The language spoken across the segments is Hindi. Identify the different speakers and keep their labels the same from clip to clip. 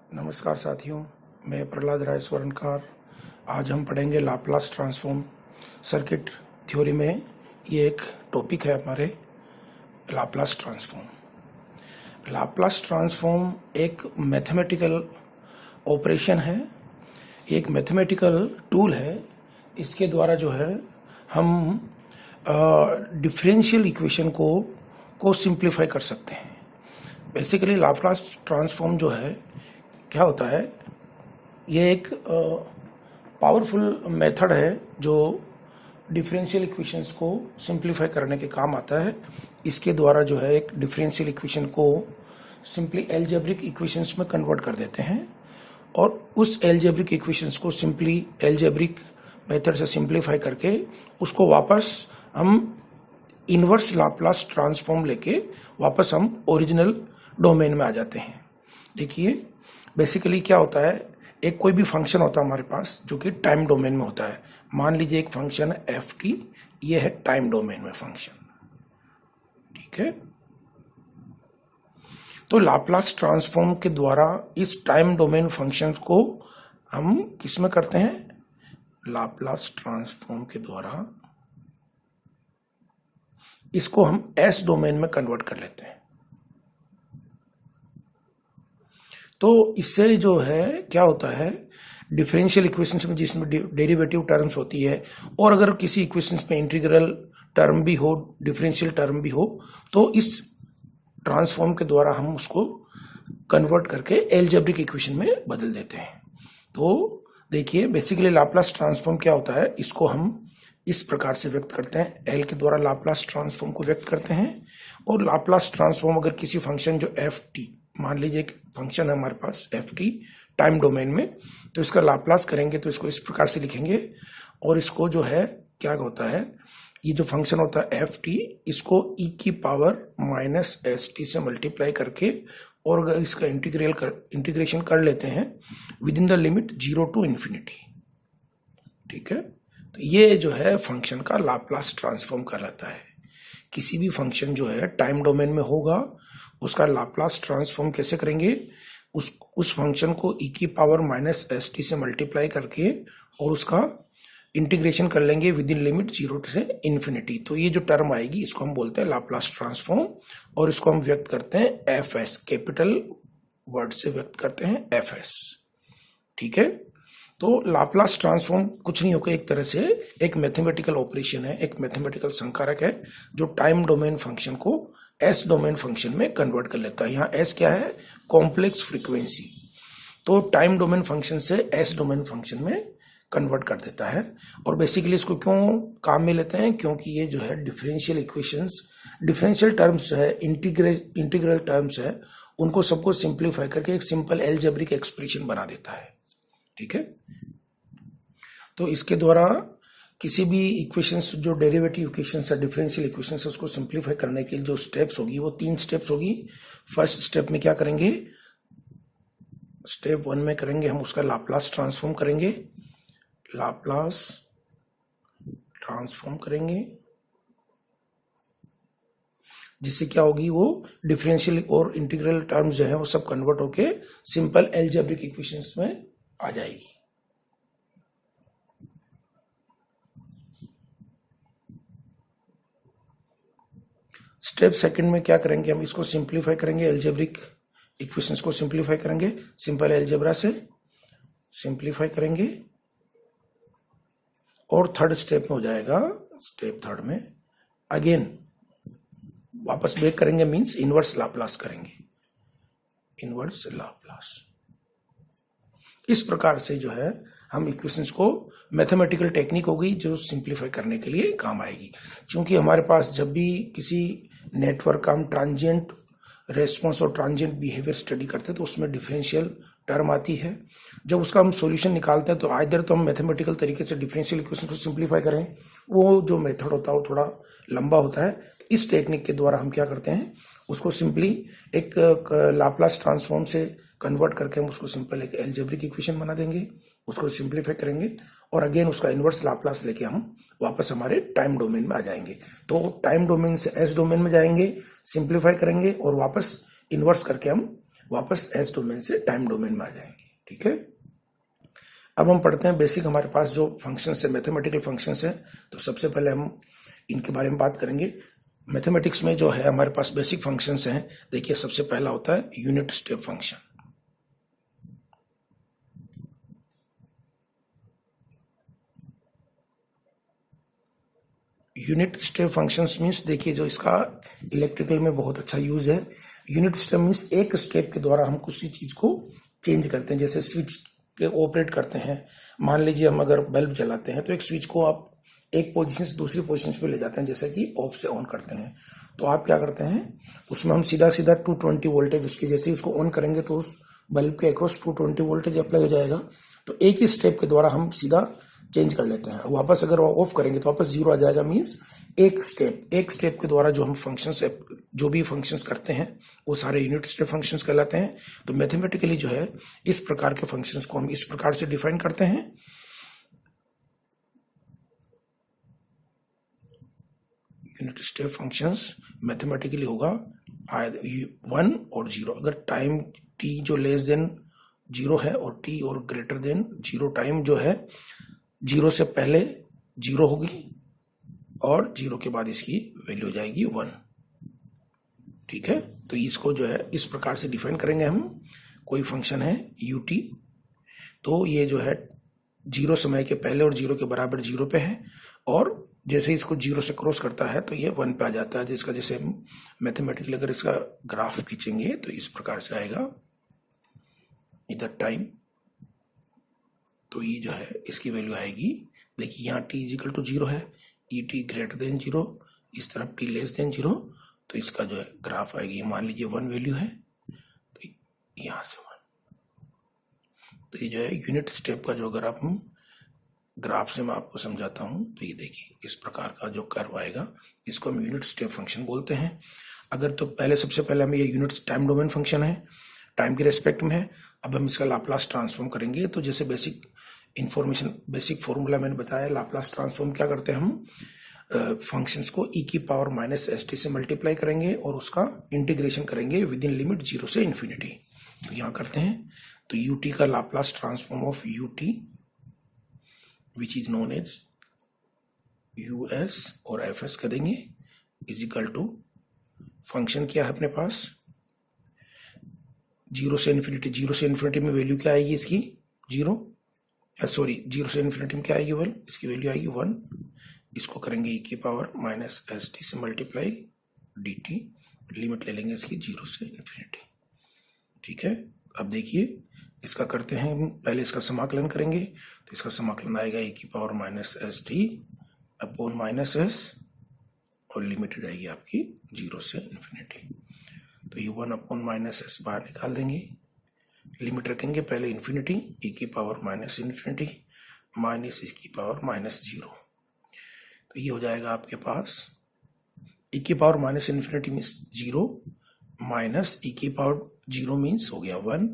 Speaker 1: नमस्कार साथियों, मैं प्रहलाद राय स्वर्णकार। आज हम पढ़ेंगे लाप्लास ट्रांसफॉर्म सर्किट थ्योरी में। ये एक टॉपिक है हमारे लाप्लास ट्रांसफॉर्म। लाप्लास ट्रांसफॉर्म एक मैथमेटिकल ऑपरेशन है, एक मैथमेटिकल टूल है। इसके द्वारा जो है हम डिफरेंशियल इक्वेशन को सिंप्लीफाई कर सकते हैं। बेसिकली लाप्लास ट्रांसफॉर्म जो है क्या होता है, ये एक पावरफुल मेथड है जो डिफरेंशियल इक्वेशंस को सिंप्लीफाई करने के काम आता है। इसके द्वारा जो है एक डिफरेंशियल इक्वेशन को सिंपली एल्जेब्रिक इक्वेशंस में कन्वर्ट कर देते हैं और उस एल्जेब्रिक इक्वेशंस को सिंपली एल्जेब्रिक मेथड से सिंप्लीफाई करके उसको वापस हम इनवर्स लाप्लास ट्रांसफॉर्म लेके वापस हम ओरिजिनल डोमेन में आ जाते हैं। देखिए बेसिकली क्या होता है, एक कोई भी फंक्शन होता है हमारे पास जो कि टाइम डोमेन में होता है। मान लीजिए एक फंक्शन है एफ टी, ये है टाइम डोमेन में फंक्शन, ठीक है। तो लाप्लास ट्रांसफॉर्म के द्वारा इस टाइम डोमेन फंक्शन को हम किस में करते हैं, लाप्लास ट्रांसफॉर्म के द्वारा इसको हम एस डोमेन में कन्वर्ट कर लेते हैं। तो इससे जो है क्या होता है, डिफरेंशियल इक्वेशंस में जिसमें डेरिवेटिव टर्म्स होती है और अगर किसी इक्वेशंस में इंटीग्रल टर्म भी हो, डिफरेंशियल टर्म भी हो, तो इस ट्रांसफॉर्म के द्वारा हम उसको कन्वर्ट करके एल्जेब्रिक इक्वेशन में बदल देते हैं। तो देखिए बेसिकली लाप्लास ट्रांसफॉर्म क्या होता है, इसको हम इस प्रकार से व्यक्त करते हैं। एल के द्वारा लाप्लास ट्रांसफॉर्म को व्यक्त करते हैं और लाप्लास ट्रांसफॉर्म अगर किसी फंक्शन जो एफ टी, मान लीजिए एक फंक्शन है हमारे पास एफ टी टाइम डोमेन में, तो इसका लाप्लास करेंगे तो इसको इस प्रकार से लिखेंगे। और इसको जो है क्या होता है, ये जो फंक्शन होता है एफ टी, इसको ई की पावर माइनस एस टी से मल्टीप्लाई करके और अगर इसका इंटीग्रेशन कर लेते हैं with in the limit 0 to infinity, ठीक है। तो ये जो है फंक्शन का लाप्लास ट्रांसफॉर्म कहलाता है। किसी भी फंक्शन जो है टाइम डोमेन में होगा उसका लाप्लास ट्रांसफॉर्म कैसे करेंगे, उस फंक्शन को ई की पावर माइनस एस टी से मल्टीप्लाई करके और उसका इंटीग्रेशन कर लेंगे विद इन लिमिट 0 से इन्फिनिटी। तो ये जो टर्म आएगी इसको हम बोलते हैं लाप्लास ट्रांसफॉर्म और इसको हम व्यक्त करते हैं एफ एस, कैपिटल वर्ड से व्यक्त करते हैं एफ एस, ठीक है। तो लाप्लास ट्रांसफॉर्म कुछ नहीं होगा, एक तरह से एक मैथमेटिकल ऑपरेशन है, एक मैथमेटिकल संकारक है जो टाइम डोमेन फंक्शन को एस डोमेन फंक्शन में कन्वर्ट कर लेता है। यहाँ एस क्या है, कॉम्प्लेक्स फ्रीक्वेंसी। तो टाइम डोमेन फंक्शन से एस डोमेन फंक्शन में कन्वर्ट कर देता है। और बेसिकली इसको क्यों काम में लेते हैं, क्योंकि ये जो है डिफरेंशियल इक्वेशंस, डिफरेंशियल टर्म्स है, इंटीग्रल टर्म्स है, उनको सबको सिंप्लीफाई करके एक सिंपल एल्जेब्रिक एक्सप्रेशन बना देता है, ठीक है। तो इसके द्वारा किसी भी इक्वेशंस जो डेरिवेटिव इक्वेशंस है, डिफरेंशियल इक्वेशंस, उसको सिंप्लीफाई करने के लिए जो स्टेप्स होगी वो 3 स्टेप्स होगी। फर्स्ट स्टेप में क्या करेंगे, स्टेप 1 में करेंगे हम उसका लाप्लास ट्रांसफॉर्म करेंगे, लाप्लास ट्रांसफॉर्म करेंगे जिससे क्या होगी, वो डिफरेंशियल और इंटीग्रल टर्म्स जो है वो सब कन्वर्ट होके सिंपल एल्जेब्रिक इक्वेशंस में आ जाएगी। स्टेप सेकंड में क्या करेंगे, हम इसको सिंप्लीफाई करेंगे, एल्जेब्रिक इक्वेशंस को सिंप्लीफाई करेंगे, सिंपल एल्जेब्रा से सिंप्लीफाई करेंगे। और थर्ड स्टेप में हो जाएगा, स्टेप थर्ड में अगेन वापस बैक करेंगे, मींस इनवर्स लाप्लास करेंगे, इनवर्स लाप्लास। इस प्रकार से जो है हम इक्वेशंस को, मैथमेटिकल टेक्निक होगी जो सिंप्लीफाई करने के लिए काम आएगी। क्योंकि हमारे पास जब भी किसी नेटवर्क का हम ट्रांजिएंट रेस्पॉन्स और ट्रांजिएंट बिहेवियर स्टडी करते हैं तो उसमें डिफरेंशियल टर्म आती है। जब उसका हम सॉल्यूशन निकालते हैं तो आइदर तो हम मैथमेटिकल तरीके से डिफरेंशियल इक्वेशन को सिंप्लीफाई करें, वो जो मेथड होता है वो थोड़ा लंबा होता है। इस टेक्निक के द्वारा हम क्या करते हैं, उसको सिंपली एक लाप्लास ट्रांसफॉर्म से कन्वर्ट करके हम उसको सिंपल एक एल्जेब्रिक इक्वेशन बना देंगे, उसको सिंप्लीफाई करेंगे और अगेन उसका इनवर्स लाप्लास लेके हम वापस हमारे टाइम डोमेन में आ जाएंगे। तो टाइम डोमेन से एस डोमेन में जाएंगे, सिंप्लीफाई करेंगे और वापस इनवर्स करके हम वापस एस डोमेन से टाइम डोमेन में आ जाएंगे। ठीक है, अब हम पढ़ते हैं बेसिक हमारे पास जो फंक्शंस है, मैथमेटिकल फंक्शंस है। तो सबसे पहले हम इनके बारे में बात करेंगे। मैथमेटिक्स में जो है हमारे पास बेसिक फंक्शंस हैं। देखिए, सबसे पहला होता है unit step function. Unit step functions means, देखिए जो इसका इलेक्ट्रिकल में बहुत अच्छा यूज है। यूनिट स्टेप मींस एक स्टेप के द्वारा हम किसी चीज को चेंज करते हैं। जैसे स्विच के ऑपरेट करते हैं, मान लीजिए हम अगर बल्ब जलाते हैं तो एक स्विच को आप एक पोजीशन से दूसरी पोजीशन पे ले जाते हैं, जैसे कि ऑफ से ऑन करते हैं। तो आप क्या करते हैं, उसमें हम सीधा सीधा 220 वोल्टेज उसके जैसे ही उसको ऑन करेंगे तो उस बल्ब के अक्रॉस 220 वोल्टेज अप्लाई हो जाएगा। तो एक ही स्टेप के द्वारा हम सीधा चेंज कर लेते हैं। वापस अगर ऑफ करेंगे तो वापस जीरो आ जाएगा। मींस एक स्टेप के द्वारा जो हम फंक्शंस, जो भी फंक्शंस करते हैं वो सारे यूनिट स्टेप फंक्शंस कहलाते हैं। तो मैथमेटिकली जो है इस प्रकार के फंक्शंस को हम इस प्रकार से डिफाइन करते हैं। यूनिट स्टेप फंक्शंस मैथमेटिकली होगा 1 और 0। अगर टाइम t जो लेस देन 0 है और t और ग्रेटर देन 0 टाइम जो है 0 से पहले 0 होगी और 0 के बाद इसकी वैल्यू हो जाएगी 1। ठीक है, तो इसको जो है इस प्रकार से डिफाइन करेंगे हम। कोई फंक्शन है ut, तो ये जो है 0 समय के पहले और 0 के बराबर 0 पे है, और जैसे इसको 0 से क्रॉस करता है तो ये 1 पे आ जाता है। जिसका जैसे हम मैथमेटिकली अगर इसका ग्राफ खींचेंगे तो इस प्रकार से आएगा। इधर टाइम, तो ये जो है इसकी वैल्यू आएगी, देखिए यहाँ t इजिकल टू 0 है, ई टी ग्रेटर देन 0, इस तरफ t लेस देन 0, तो इसका जो है ग्राफ आएगी। मान लीजिए 1 वैल्यू है तो यहाँ से 1। तो ये जो है यूनिट स्टेप का जो अगर आप ग्राफ से मैं आपको समझाता हूँ तो ये देखिए इस प्रकार का जो कर्व आएगा, इसको हम यूनिट स्टेप फंक्शन बोलते हैं। अगर तो पहले सबसे पहले हमें ये यूनिट टाइम डोमेन फंक्शन है, टाइम के रेस्पेक्ट में है। अब हम इसका लाप्लास ट्रांसफॉर्म करेंगे। तो जैसे बेसिक इंफॉर्मेशन, बेसिक फॉर्मूला मैंने बताया, लाप्लास ट्रांसफॉर्म क्या करते हैं हम, फंक्शंस को e की पावर माइनस एस टी से मल्टीप्लाई करेंगे और उसका इंटीग्रेशन करेंगे विद इन लिमिट 0 से इन्फिनिटी। तो यहाँ करते हैं, तो ut का Laplace transform of ut which is known as us और fs कर देंगे, इज इक्वल टू फंक्शन क्या है अपने पास 0 से इन्फिनिटी। 0 से इन्फिनिटी में वैल्यू क्या आएगी इसकी 0 से इन्फिनिटी में क्या आएगी, वेल इसकी वैल्यू आएगी 1। इसको करेंगे e की पावर माइनस एस टी से मल्टीप्लाई dt, लिमिट ले लेंगे इसकी 0 से इन्फिनिटी। ठीक है, अब देखिए इसका करते हैं हम, पहले इसका समाकलन करेंगे। तो इसका समाकलन आएगा e की power minus S T upon minus S, और लिमिट जाएगी आपकी 0 से इन्फिनिटी। तो ये 1 अपॉन माइनस एस बाहर निकाल देंगे, लिमिट रखेंगे पहले इन्फिनिटी, e की पावर माइनस इन्फिनिटी माइनस इसकी पावर माइनस 0। तो ये हो जाएगा आपके पास e की power minus infinity means 0 minus e की पावर 0 मीन्स हो गया 1।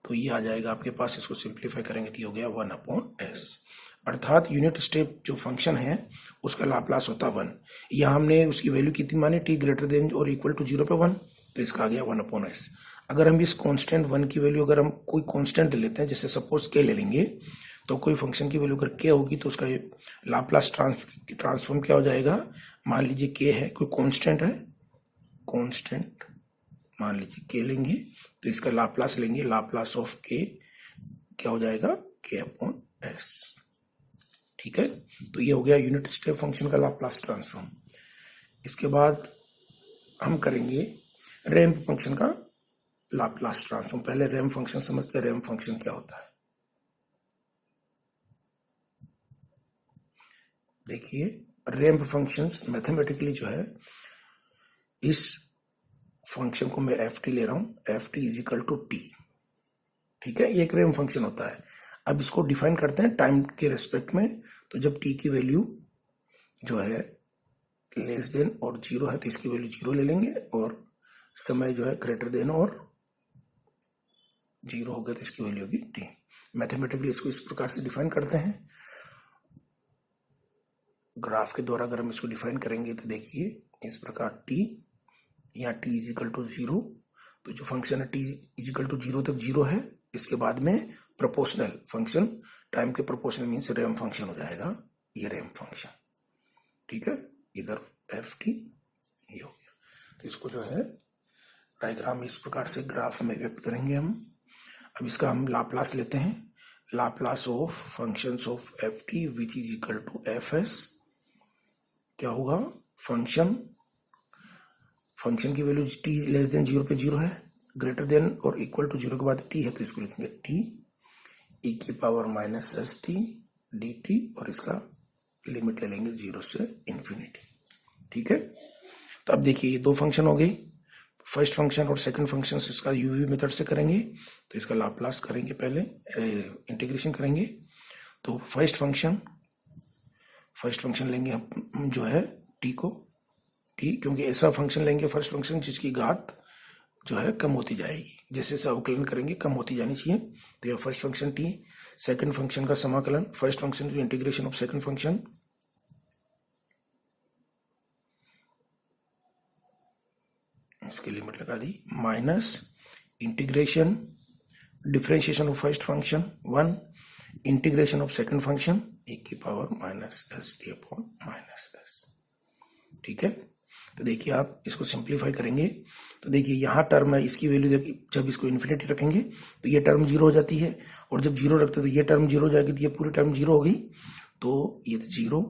Speaker 1: तो ये आ जाएगा आपके पास, इसको सिंप्लीफाई करेंगे तो ये हो गया 1 अपॉन एस। अर्थात यूनिट स्टेप जो फंक्शन है उसका लाप्लास होता है 1। यहाँ हमने उसकी वैल्यू कितनी मानी, t ग्रेटर देन और इक्वल टू 0 पे 1, तो इसका आ गया 1 अपॉन एस। अगर हम इस कांस्टेंट 1 की वैल्यू, अगर हम कोई कांस्टेंट ले लेते हैं, जैसे सपोज k ले लेंगे, तो कोई फंक्शन की वैल्यू अगर k होगी तो उसका लाप्लास ट्रांसफॉर्म क्या हो जाएगा। मान लीजिए k है, कोई कांस्टेंट है, कांस्टेंट मान लीजिए k लेंगे, तो इसका लाप्लास लेंगे, लाप्लास ऑफ k क्या हो जाएगा k अपॉन s। ठीक है, तो ये हो गया यूनिट स्टेप फंक्शन का लाप्लास ट्रांसफॉर्म। इसके बाद हम करेंगे रैंप फंक्शन का लाप्लास ट्रांसफॉर्म। पहले रैंप फंक्शन समझते हैं, रैंप फंक्शन क्या होता है। देखिए रैंप फंक्शंस मैथमेटिकली जो है, इस फंक्शन को मैं एफ टी ले रहा हूं, F T is equal to T. ठीक है, ये एक रैंप फंक्शन होता है। अब इसको डिफाइन करते हैं टाइम के रेस्पेक्ट में। तो जब टी की वैल्यू जो है लेस देन और 0 है तो इसकी वैल्यू 0 ले लेंगे, और समय जो है ग्रेटर देन और 0 होगा तो इसकी वैल्यू होगी टी। मैथमेटिकली इसको इस प्रकार से डिफाइन करते हैं। ग्राफ के द्वारा अगर हम इसको डिफाइन करेंगे तो देखिए इस प्रकार टी, यहाँ टी इज इक्वल टू 0, तो जो फंक्शन है t इजिकल टू 0 तक 0 है, इसके बाद में प्रोपोर्शनल फंक्शन टाइम के प्रोपोर्शनल मीन्स रैम्प फंक्शन हो जाएगा, ये रैम्प फंक्शन। ठीक है, इधर एफ टी ये हो गया। तो इसको जो है डायग्राम इस प्रकार से ग्राफ में व्यक्त करेंगे हम। अब इसका हम लाप्लास लेते हैं, Laplace of functions of F T which is equal to F S. क्या होगा, फंक्शन की वैल्यू t लेस देन 0 पे 0 है, ग्रेटर देन और इक्वल टू 0 के बाद t है, तो इसको लिखेंगे t e की power minus S T D T, और इसका लिमिट ले लेंगे 0 से इन्फिनिटी। ठीक है, तो अब देखिए ये दो फंक्शन हो गई, फर्स्ट फंक्शन और सेकंड फंक्शन इसका यूवी मेथड से करेंगे। तो इसका लाप्लास करेंगे, पहले इंटीग्रेशन करेंगे। तो फर्स्ट फंक्शन लेंगे हम जो है t को, t क्योंकि ऐसा फंक्शन लेंगे फर्स्ट फंक्शन जिसकी घात जो है कम होती जाएगी, जैसे जैसे अवकलन करेंगे कम होती जानी चाहिए। तो यह first function t, second function का समाकलन, फर्स्ट फंक्शन जो इंटीग्रेशन ऑफ सेकंड फंक्शन, इसकी लिमिट लगा दी, minus integration differentiation of first function 1, integration of second function e की power minus S T upon minus S. ठीक है, तो देखिए आप इसको सिंप्लीफाई करेंगे तो देखिए यहाँ टर्म है, इसकी वैल्यू देखिए जब इसको इन्फिनिटी रखेंगे तो ये टर्म 0 हो जाती है, और जब 0 रखते तो ये टर्म 0 हो जाएगी, तो ये पूरी टर्म 0 होगी, तो ये 0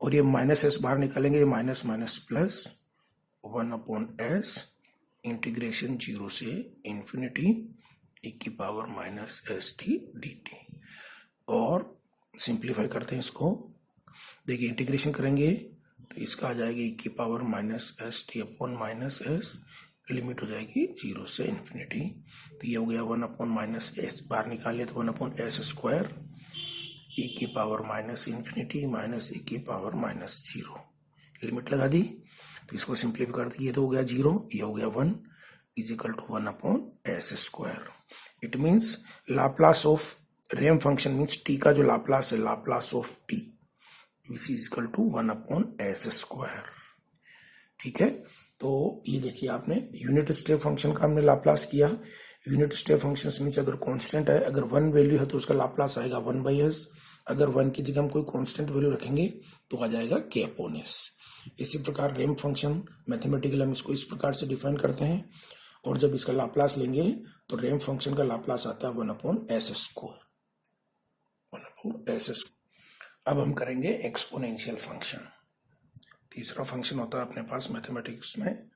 Speaker 1: और ये माइनस एस बाहर निकालेंगे, ये minus minus plus 1 upon S integration 0 से इन्फिनिटी e की power minus S T D T. और सिंप्लीफाई करते हैं इसको, देखिए इंटीग्रेशन करेंगे तो इसका आ जाएगी e की power minus S T upon minus S, limit हो जाएगी 0 से इन्फिनिटी। तो ये हो गया 1 अपॉन माइनस एस, बाहर निकाले तो 1 अपॉन एस स्क्वायर e की power minus infinity minus e की पावर माइनस 0, लिमिट लगा दी। तो इसको सिंप्लीफाई कर दिए तो हो गया 0, ये हो गया 1 is equal to 1 upon S square. It means Laplace of ramp function means t का जो लाप्लास है, Laplace of t which is equal to 1 upon S square. ठीक है, तो ये देखिए आपने यूनिट स्टेप फंक्शन का हमने लाप्लास किया। यूनिट स्टेप फंक्शन मीन्स अगर कांस्टेंट है, अगर 1 वैल्यू है तो उसका लाप्लास आएगा 1/s, अगर 1 की जगह हम कोई कांस्टेंट वैल्यू रखेंगे तो आ जाएगा k अपॉन s। इसी प्रकार रैम्प फंक्शन मैथमेटिकल हम इसको इस प्रकार से डिफाइन करते हैं, और जब इसका लाप्लास लेंगे तो रैम्प फंक्शन का लाप्लास आता है 1 upon S square, 1 upon S. अब हम करेंगे एक्सपोनेंशियल फंक्शन। तीसरा फंक्शन होता है अपने पास मैथमेटिक्स में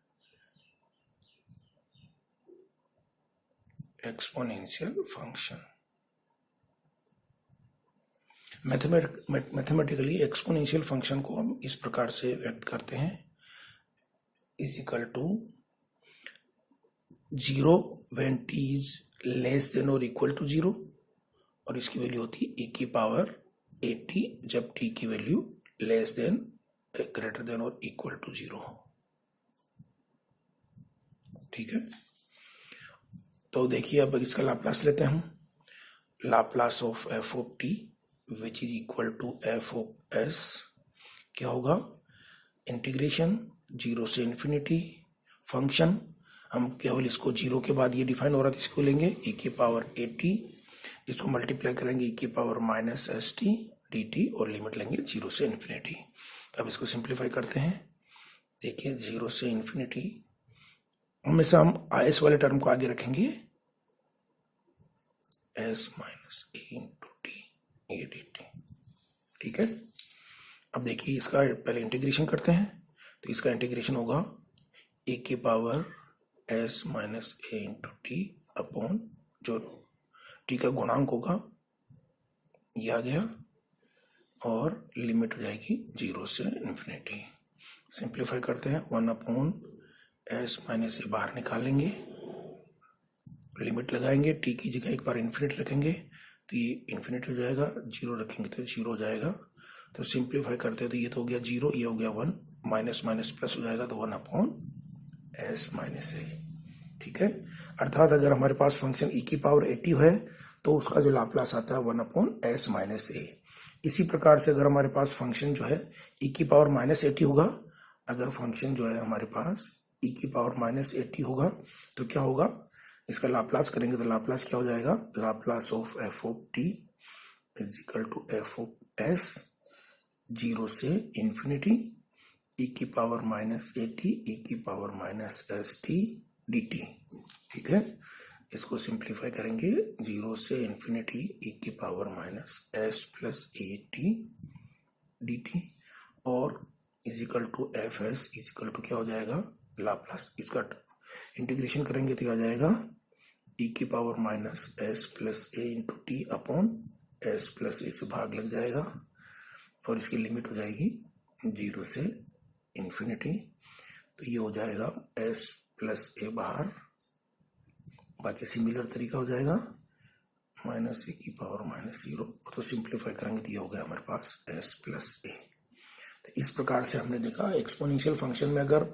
Speaker 1: exponential function. Mathematically exponential function को हम इस प्रकार से व्यक्त करते हैं, is equal to 0 when t is less than और इक्वल टू 0, और इसकी वैल्यू होती है e की पावर 80 जब t की value less than greater than और इक्वल टू 0 हो। ठीक है, तो देखिए अब इसका लाप्लास लेते हैं हम, Laplace of F of T which is equal to F of S. क्या होगा, इंटीग्रेशन 0 से इन्फिनिटी फंक्शन, हम केवल इसको 0 के बाद ये डिफाइन हो रहा था, इसको लेंगे e की पावर 80, इसको मल्टीप्लाई करेंगे e की power minus S T D T, और लिमिट लेंगे 0 से इन्फिनिटी। तो अब इसको सिंप्लीफाई करते हैं, देखिए 0 से इन्फिनिटी, हमेशा हम एस वाले टर्म को आगे रखेंगे, S minus A into T A D T. ठीक है, अब देखिए इसका पहले इंटीग्रेशन करते हैं, तो इसका इंटीग्रेशन होगा e की पावर एस माइनस ए इंटू टी अपॉन जो टी का गुणांक होगा ये आ गया, और लिमिट हो जाएगी 0 से इन्फिनिटी। सिंप्लीफाई करते हैं, 1 अपॉन एस माइनस ए बाहर निकालेंगे, लिमिट लगाएंगे, टी की जगह एक बार इन्फिनिटी रखेंगे तो ये इन्फिनिटी हो जाएगा, 0 रखेंगे तो 0 हो जाएगा। तो सिंप्लीफाई करते हैं तो ये तो हो गया 0, ये हो गया 1, माइनस माइनस प्लस हो जाएगा तो 1 अपॉन एस माइनस ए। ठीक है, अर्थात अगर हमारे पास फंक्शन e की पावर 80 है तो उसका जो लाप्लास आता है 1 अपॉन एस माइनस ए। इसी प्रकार से अगर हमारे पास फंक्शन जो है e की पावर माइनस 80 होगा, अगर फंक्शन जो है हमारे पास e की पावर माइनस ए टी होगा। तो क्या होगा, इसका लाप्लास करेंगे तो लाप्लास क्या हो जाएगा, Laplace of F of T is equal to F of S 0 से इंफिनिटी e की power minus A T E की power minus S T D T. ठीक है, इसको सिंप्लीफाई करेंगे 0 से इंफिनिटी e की power minus S plus A T D T और is equal to F S is equal to क्या हो जाएगा, लाप्लास। इसका इंटीग्रेशन करेंगे तो आ जाएगा e की power minus S plus A into T upon S plus A से भाग लग जाएगा और इसकी लिमिट हो जाएगी 0 से इंफिनिटी। तो ये हो जाएगा एस प्लस ए बाहर, बाकी सिमिलर तरीका हो जाएगा माइनस ए की पावर माइनस 0। तो सिंप्लीफाई करेंगे तो ये हो गया हमारे पास एस प्लस ए। तो इस प्रकार से हमने देखा एक्सपोनेंशियल फंक्शन में अगर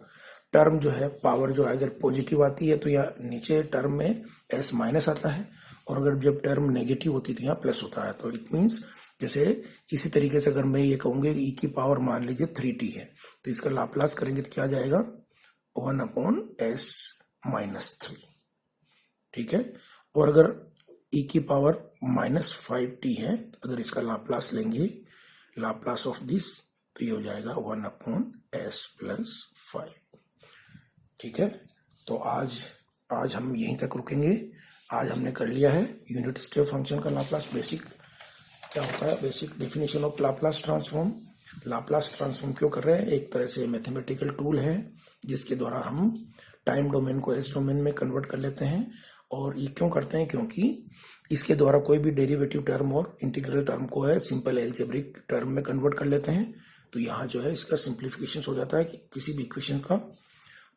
Speaker 1: टर्म जो है पावर जो है अगर पॉजिटिव आती है तो यहाँ नीचे टर्म में एस माइनस आता है और अगर जब टर्म नेगेटिव होती है तो यहाँ प्लस होता है। तो इट मीन्स जैसे इसी तरीके से अगर मैं ये कहूंगा ई की पावर मान लीजिए 3t है तो इसका लाप्लास करेंगे तो क्या आ जाएगा 1 अपॉन एस माइनस 3। ठीक है, और अगर e की पावर माइनस 5t है अगर इसका लाप्लास लेंगे लाप्लास ऑफ दिस तो ये हो जाएगा 1 अपॉन एस प्लस 5। ठीक है, तो आज हम यहीं तक रुकेंगे। आज हमने कर लिया है यूनिट स्टेप फंक्शन का लाप्लास। बेसिक क्या होता है, basic definition of Laplace transform. Laplace transform क्यों कर रहे हैं, एक तरह से मैथमेटिकल टूल है जिसके द्वारा हम टाइम डोमेन को एस डोमेन में कन्वर्ट कर लेते हैं। और ये क्यों करते हैं, क्योंकि इसके द्वारा कोई भी डेरिवेटिव टर्म और इंटीग्रल टर्म को है सिंपल एल्जेब्रिक टर्म में कन्वर्ट कर लेते हैं। तो यहाँ जो है इसका सिंप्लीफिकेशन हो जाता है कि किसी भी इक्वेशन का।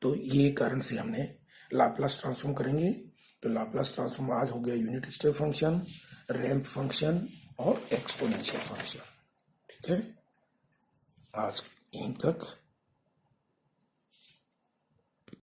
Speaker 1: तो ये कारण से हमने लाप्लास ट्रांसफॉर्म करेंगे। तो लाप्लास ट्रांसफॉर्म आज हो गया unit step function, ramp function और एक्सपोनेंशियल फंक्शन। ठीक है, आज यहीं तक।